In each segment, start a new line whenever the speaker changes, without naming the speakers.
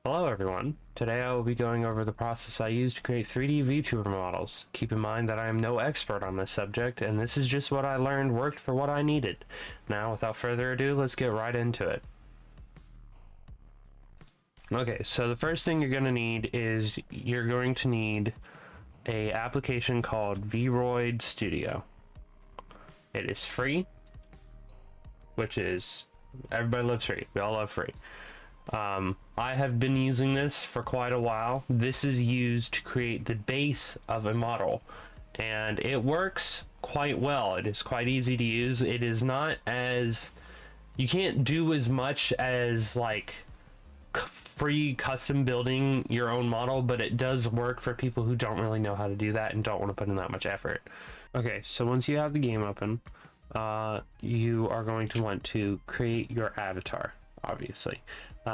Hello everyone. Today I will be going over the process I use to create 3D VTuber models. Keep in mind that I am no expert on this subject, and this is just what I learned worked for what I needed. Now, without further ado, let's get right into it. Okay, so the first thing you're going to need is you're going to need a application called Vroid Studio. It is free, which is, everybody loves free. We all love free. I have been using this for quite a while. This is used to create the base of a model, and it works quite well. It is quite easy to use. It is not as, you can't do as much as like free custom building your own model, but it does work for people who don't really know how to do that and don't want to put in that much effort. Okay, so once you have the game open, you are going to want to create your avatar. Obviously,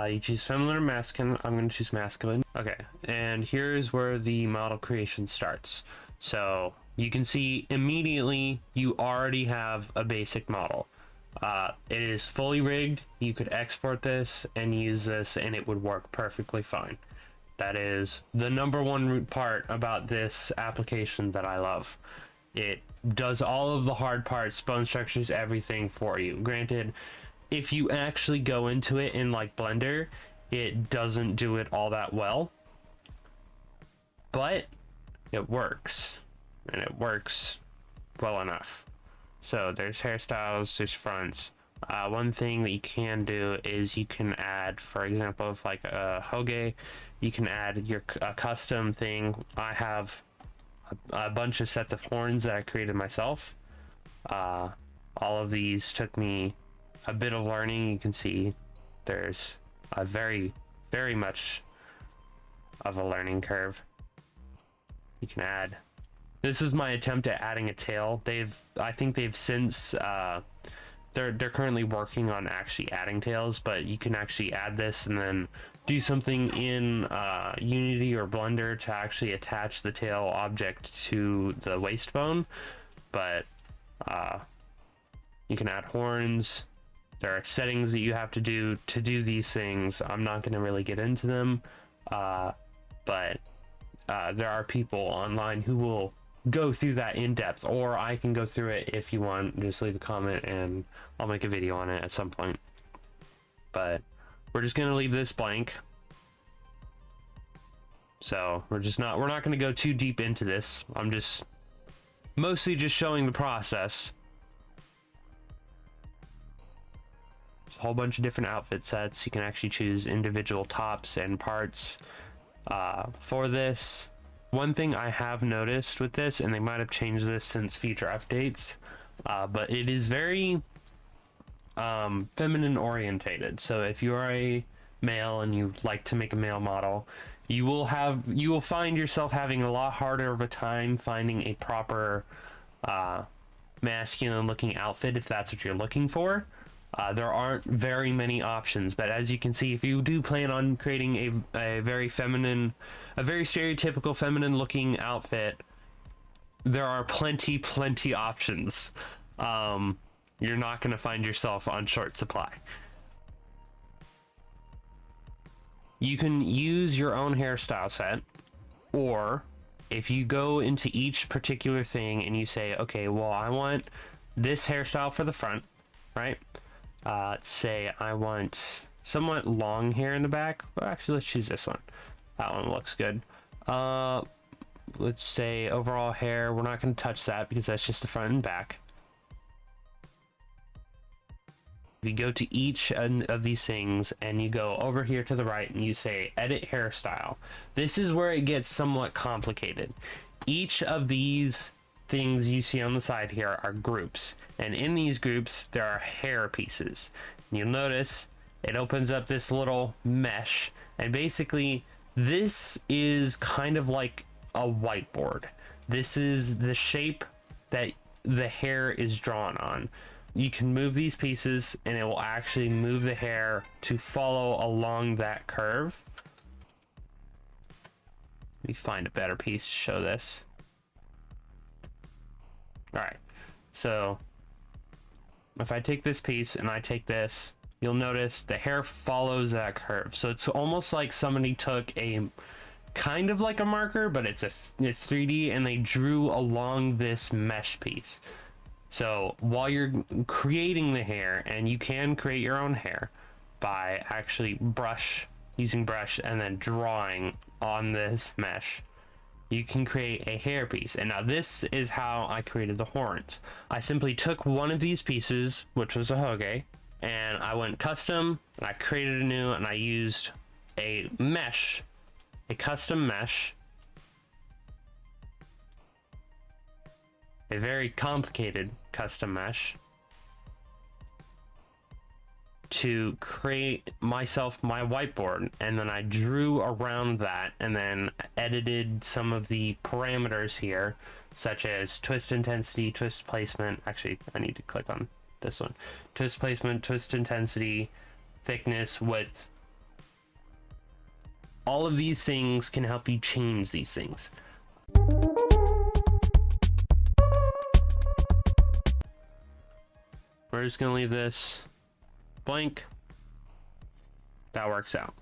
you choose feminine or masculine. I'm going to choose masculine. Okay, and here's where the model creation starts. So you can see immediately you already have a basic model. It is fully rigged. You could export this and use this and it would work perfectly fine. That is the #1 part about this application that I love. It does all of the hard parts, bone structures, everything for you. Granted, if you actually go into it in like Blender, it doesn't do it all that well, but it works, and it works well enough. So there's hairstyles, there's fronts. One thing that you can do is you can add, for example, if like a Hoge, you can add your custom thing. I have a bunch of sets of horns that I created myself. All of these took me a bit of learning. You can see there's a very much of a learning curve. You can add, this is my attempt at adding a tail. I think they've since they're currently working on actually adding tails, but you can actually add this and then do something in Unity or Blender to actually attach the tail object to the waist bone. But you can add horns. There are settings that you have to do these things. I'm not going to really get into them, but there are people online who will go through that in depth, or I can go through it if you want. Just leave a comment and I'll make a video on it at some point. But we're just going to leave this blank. So we're not going to go too deep into this. I'm just mostly just showing the process. A whole bunch of different outfit sets. You can actually choose individual tops and parts for this. One thing I have noticed with this, and they might have changed this since future updates, but it is very feminine orientated. So if you are a male and you like to make a male model, you will find yourself having a lot harder of a time finding a proper masculine looking outfit if that's what you're looking for. There aren't very many options, but as you can see, if you do plan on creating a very stereotypical feminine looking outfit, there are plenty options. You're not going to find yourself on short supply. You can use your own hairstyle set, or if you go into each particular thing and you say, okay, well, I want this hairstyle for the front, right? Let's say I want somewhat long hair in the back. Well, actually, let's choose this one. That one looks good. Let's say overall hair. We're not going to touch that because that's just the front and back. You go to each of these things and you go over here to the right and you say edit hairstyle. This is where it gets somewhat complicated. Each of these things you see on the side here are groups, and in these groups there are hair pieces. And you'll notice it opens up this little mesh, and basically this is kind of like a whiteboard. This is the shape that the hair is drawn on. You can move these pieces and it will actually move the hair to follow along that curve. Let me find a better piece to show this. All right, so if I take this piece and I take this, you'll notice the hair follows that curve. So it's almost like somebody took a kind of like a marker, but it's 3D, and they drew along this mesh piece. So while you're creating the hair, and you can create your own hair by actually using brush and then drawing on this mesh, you can create a hair piece. And now this is how I created the horns. I simply took one of these pieces, which was a hoge, and I went custom, and I created a new, and I used a mesh, a custom mesh, a very complicated custom mesh, to create myself my whiteboard. And then I drew around that and then edited some of the parameters here, such as twist intensity, twist placement. Actually, I need to click on this one. Twist placement, twist intensity, thickness, width. All of these things can help you change these things. We're just gonna leave this blank. That works out.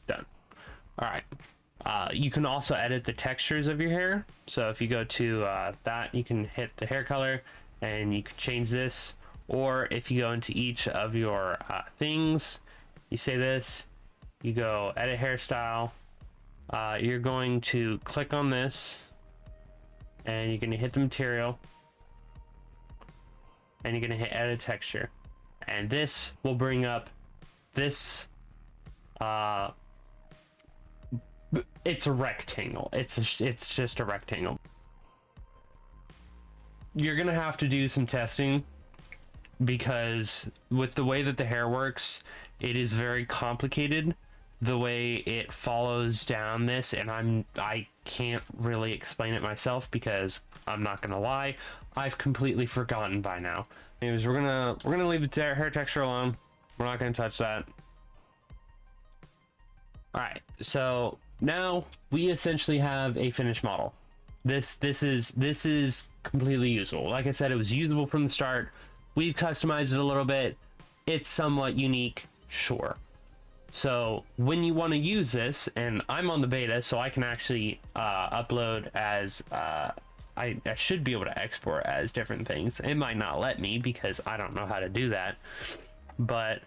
Done. All right. You can also edit the textures of your hair. So if you go to that, you can hit the hair color and you can change this. Or if you go into each of your things, you say this, you go edit hairstyle. You're going to click on this and you're going to hit the material and you're going to hit edit texture. And this will bring up this, it's a rectangle. It's just a rectangle. You're gonna have to do some testing because with the way that the hair works, it is very complicated the way it follows down this, and I can't really explain it myself because I'm not gonna lie, I've completely forgotten by now. Anyways, we're gonna leave the hair texture alone. We're not gonna touch that. All right, so now we essentially have a finished model. This is completely usable. Like I said, it was usable from the start. We've customized it a little bit. It's somewhat unique, sure. So when you want to use this, and I'm on the beta, so I can actually upload as I should be able to export as different things. It might not let me because I don't know how to do that, but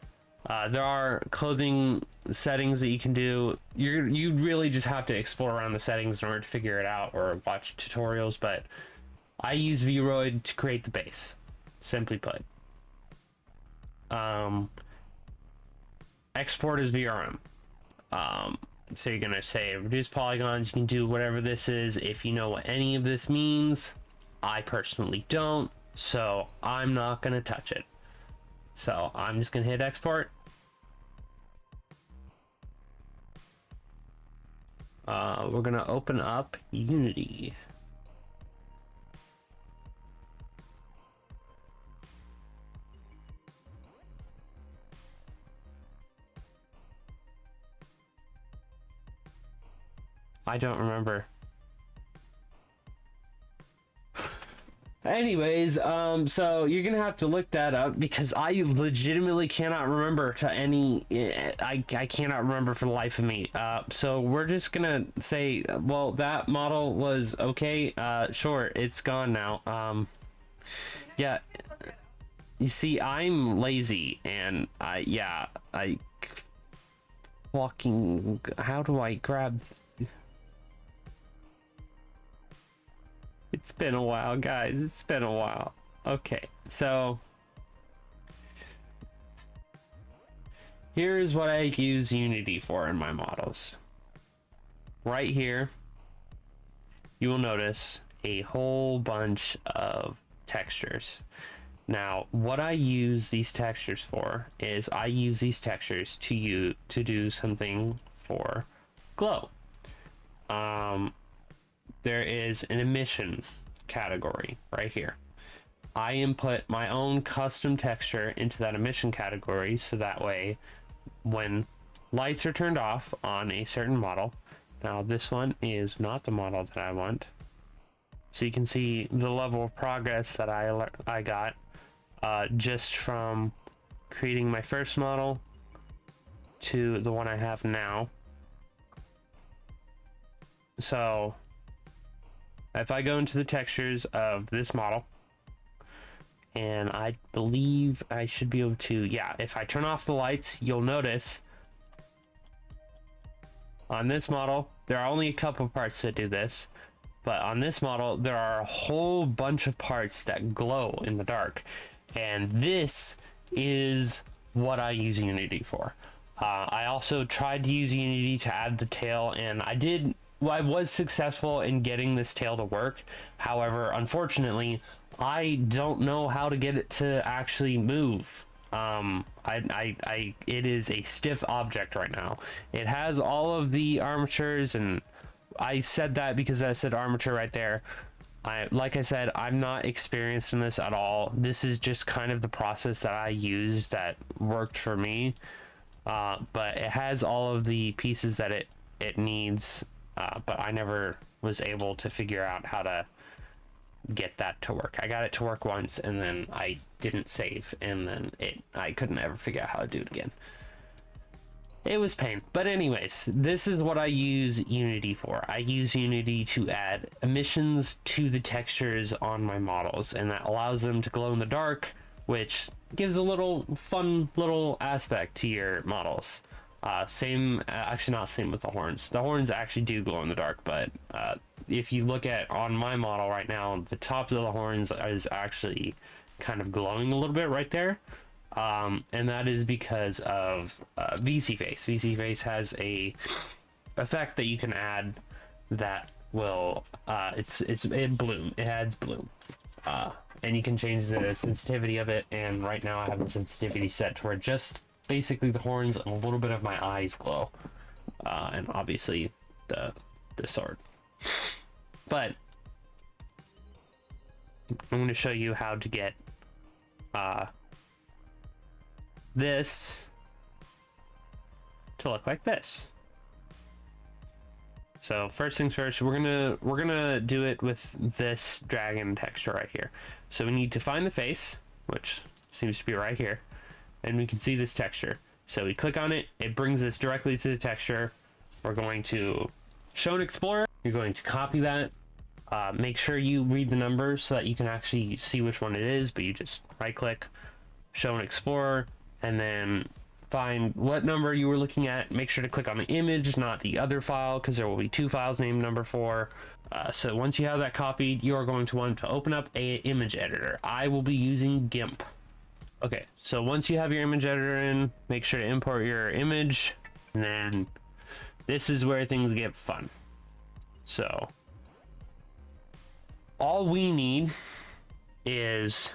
there are clothing settings that you can do. You really just have to explore around the settings in order to figure it out or watch tutorials, but I use Vroid to create the base, simply put. Export is VRM. So you're gonna say reduce polygons. You can do whatever this is. If you know what any of this means, I personally don't, so I'm not gonna touch it. So I'm just gonna hit export. We're gonna open up Unity. I don't remember. Anyways, so you're gonna have to look that up because I legitimately cannot remember to any. I cannot remember for the life of me. So we're just gonna say, well, that model was okay. Sure, it's gone now. Yeah. You see, I'm lazy, and I fucking. How do I grab? It's been a while, guys. It's been a while. Okay, so here's what I use Unity for in my models. Right here, you will notice a whole bunch of textures. Now, what I use these textures for is I use these textures to do something for glow. There is an emission category right here. I input my own custom texture into that emission category, so that way when lights are turned off on a certain model, now this one is not the model that I want, so you can see the level of progress that I got just from creating my first model to the one I have now. So if I go into the textures of this model, and I believe I should be able to, yeah, if I turn off the lights, you'll notice on this model, there are only a couple parts that do this, but on this model, there are a whole bunch of parts that glow in the dark. And this is what I use Unity for. I also tried to use Unity to add the tail, and I was successful in getting this tail to work. However, unfortunately, I don't know how to get it to actually move. It is a stiff object right now. It has all of the armatures, and I said that because I said armature right there. Like I said, I'm not experienced in this at all. This is just kind of the process that I used that worked for me. But it has all of the pieces that it needs, but I never was able to figure out how to get that to work. I got it to work once, and then I didn't save, and then I couldn't ever figure out how to do it again. It was pain. But anyways, this is what I use Unity for. I use Unity to add emissions to the textures on my models, and that allows them to glow in the dark, which gives a little fun little aspect to your models. Actually not same with the horns. The horns actually do glow in the dark, but if you look at on my model right now, the top of the horns is actually kind of glowing a little bit right there. And that is because of VC Face. VC Face has a effect that you can add that will it bloom. It adds bloom. And you can change the sensitivity of it, and right now I have the sensitivity set to where just basically the horns and a little bit of my eyes glow, and obviously the sword. But I'm going to show you how to get this to look like this. So first things first, we're gonna do it with this dragon texture right here. So we need to find the face, which seems to be right here, and we can see this texture. So we click on it, it brings us directly to the texture. We're going to show and explore. You're going to copy that. Make sure you read the numbers so that you can actually see which one it is, but you just right click, show and explore, and then find what number you were looking at. Make sure to click on the image, not the other file, because there will be two files named number 4. So once you have that copied, you are going to want to open up a image editor. I will be using GIMP. Okay, so once you have your image editor in, make sure to import your image, and then this is where things get fun. So all we need is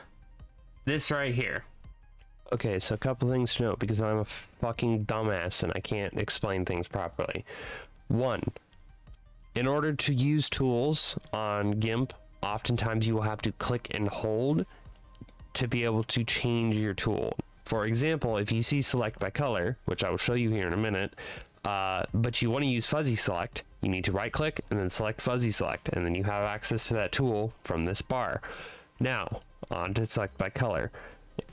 this right here. Okay, so a couple things to note, because I'm a fucking dumbass and I can't explain things properly. 1, in order to use tools on GIMP, oftentimes you will have to click and hold to be able to change your tool. For example, if you see select by color, which I will show you here in a minute, but you want to use fuzzy select, you need to right click and then select fuzzy select, and then you have access to that tool from this bar. Now, on to select by color.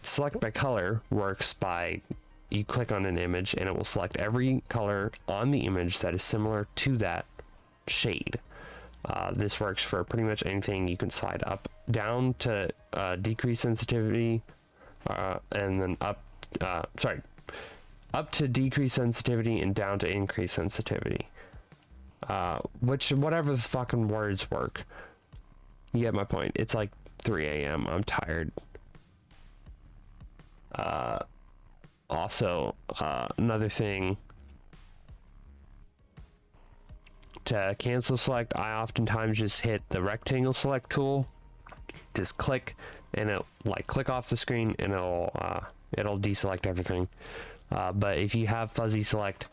Select by color works by you click on an image and it will select every color on the image that is similar to that shade. This works for pretty much anything. You can slide up, down to decrease sensitivity, and then up to decrease sensitivity and down to increase sensitivity. Whatever the fucking words work. You get my point. It's like 3 a.m. I'm tired. Also, another thing, to cancel select, I oftentimes just hit the rectangle select tool, just click, and it'll like click off the screen, and it'll deselect everything. But if you have fuzzy select,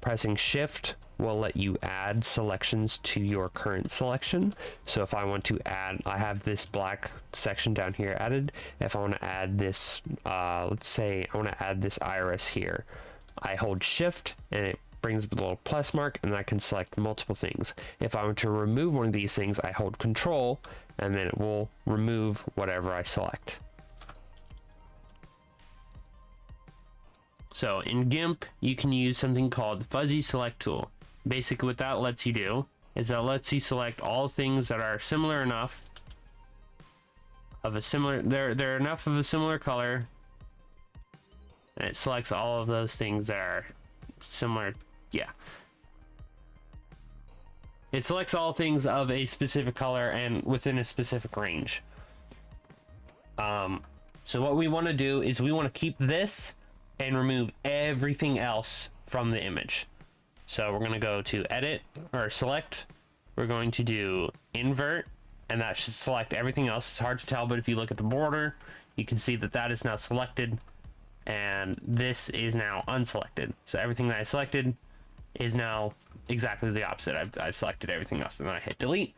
pressing shift will let you add selections to your current selection. So if I want to add, I have this black section down here added. If I want to add this, let's say I want to add this iris here, I hold shift and it brings up the little plus mark, and I can select multiple things. If I want to remove one of these things, I hold control and then it will remove whatever I select. So in GIMP, you can use something called the fuzzy select tool. Basically what that lets you do is that lets you select all things that are similar enough of a similar, they're enough of a similar color, and it selects all of those things that are similar. Yeah. It selects all things of a specific color and within a specific range. So what we want to do is we want to keep this and remove everything else from the image. So we're going to go to edit or select. We're going to do invert, and that should select everything else. It's hard to tell, but if you look at the border, you can see that that is now selected, and this is now unselected. So everything that I selected is now exactly the opposite. I've selected everything else, and then I hit delete,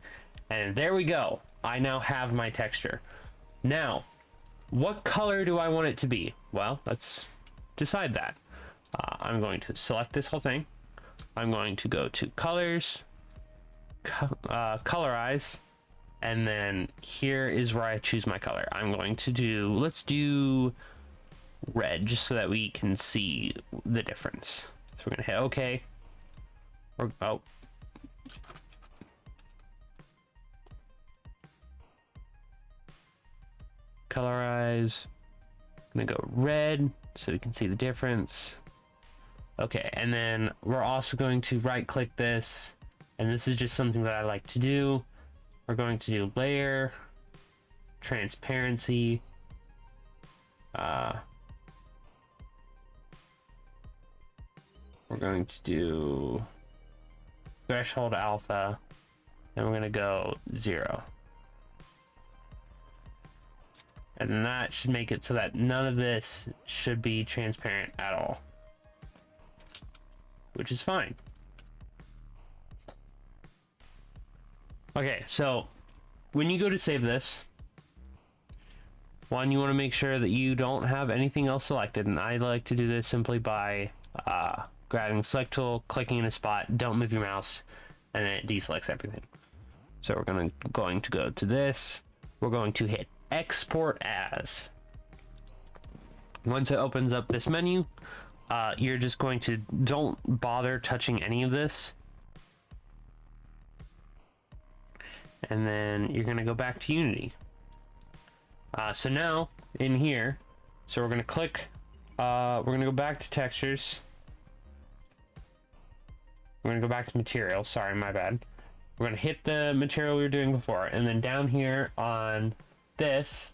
and there we go. I now have my texture. Now, what color do I want it to be? Well, let's decide that. I'm going to select this whole thing. I'm going to go to colors, colorize, and then here is where I choose my color. I'm going to do, let's do red, just so that we can see the difference. So we're gonna hit OK. Oh. Colorize. I'm gonna go red so we can see the difference. Okay, and then we're also going to right click this, and this is just something that I like to do. We're going to do layer, transparency, we're going to do threshold alpha, and we're going to go 0. And that should make it so that none of this should be transparent at all, which is fine. Okay, so when you go to save this, one, you want to make sure that you don't have anything else selected, and I like to do this simply by grabbing the select tool, clicking in a spot, don't move your mouse, and then it deselects everything. So we're going to go to this, we're going to hit export as. Once it opens up this menu, you're just going to, don't bother touching any of this, and then you're going to go back to Unity. So now in here, so we're going to click, we're going to go back to textures, we're going to go back to material, sorry, my bad. We're going to hit the material we were doing before, and then down here on this,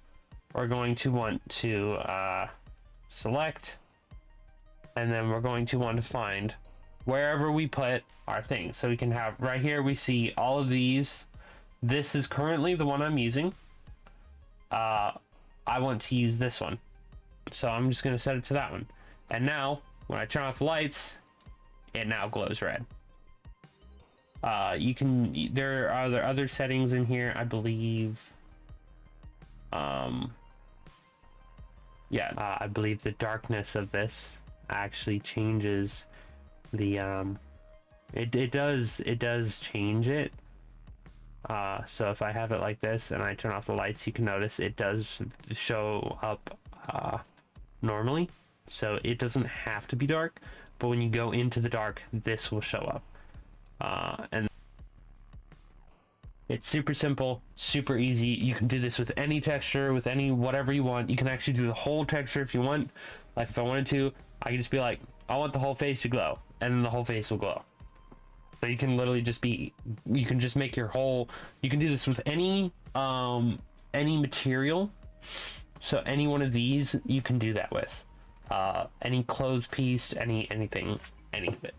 we're going to want to select, and then we're going to want to find wherever we put our thing. So we can have, right here we see all of these. This is currently the one I'm using. I want to use this one, so I'm just going to set it to that one. And now when I turn off the lights, it now glows red. You can, there are other settings in here, I believe. Yeah, I believe the darkness of this actually changes the it does change it. So if I have it like this and I turn off the lights, you can notice it does show up normally, so it doesn't have to be dark, but when you go into the dark, this will show up. And it's super simple, super easy. You can do this with any texture, with any whatever you want. You can actually do the whole texture if you want. Like if I wanted to, I can just be like, I want the whole face to glow, and then the whole face will glow. So you can literally just be, you can just make your whole, you can do this with any material. So any one of these you can do that with. Any clothes piece, anything, any of it.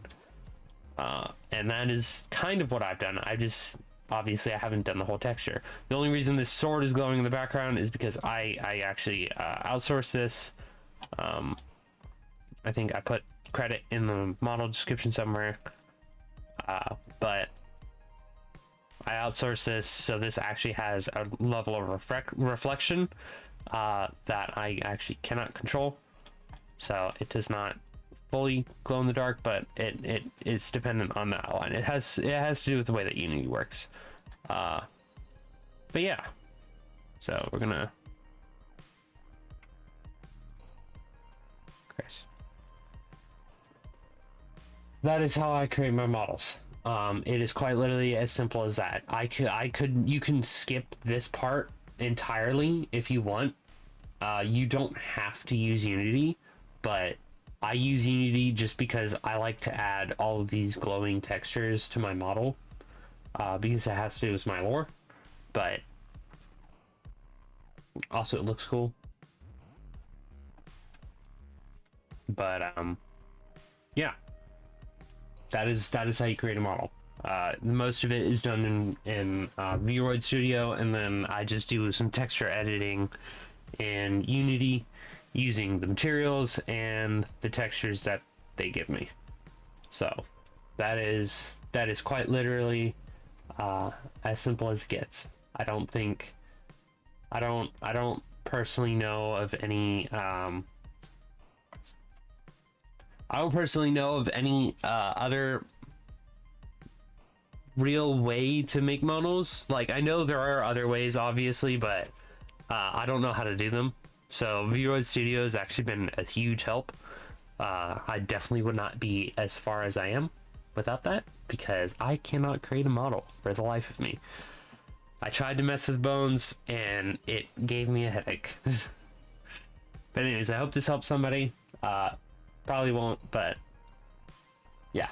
And that is kind of what I've done. Obviously I haven't done the whole texture. The only reason this sword is glowing in the background is because I actually outsourced this. I think I put credit in the model description somewhere. But I outsourced this, so this actually has a level of reflection that I actually cannot control. So it does not fully glow in the dark, but it's dependent on the outline. It has to do with the way that Unity works. But yeah, so we're gonna that is how I create my models. It is quite literally as simple as that. You can skip this part entirely if you want. You don't have to use Unity, but I use Unity just because I like to add all of these glowing textures to my model, because it has to do with my lore, but also it looks cool. But yeah, that is how you create a model. Most of it is done in Vroid Studio, and then I just do some texture editing in Unity using the materials and the textures that they give me. So that is quite literally as simple as it gets. I don't personally know of any other real way to make models. Like, I know there are other ways, obviously, but I don't know how to do them. So Vroid Studio has actually been a huge help. I definitely would not be as far as I am without that, because I cannot create a model for the life of me. I tried to mess with Bones and it gave me a headache. But anyways, I hope this helps somebody. Probably won't, but yeah.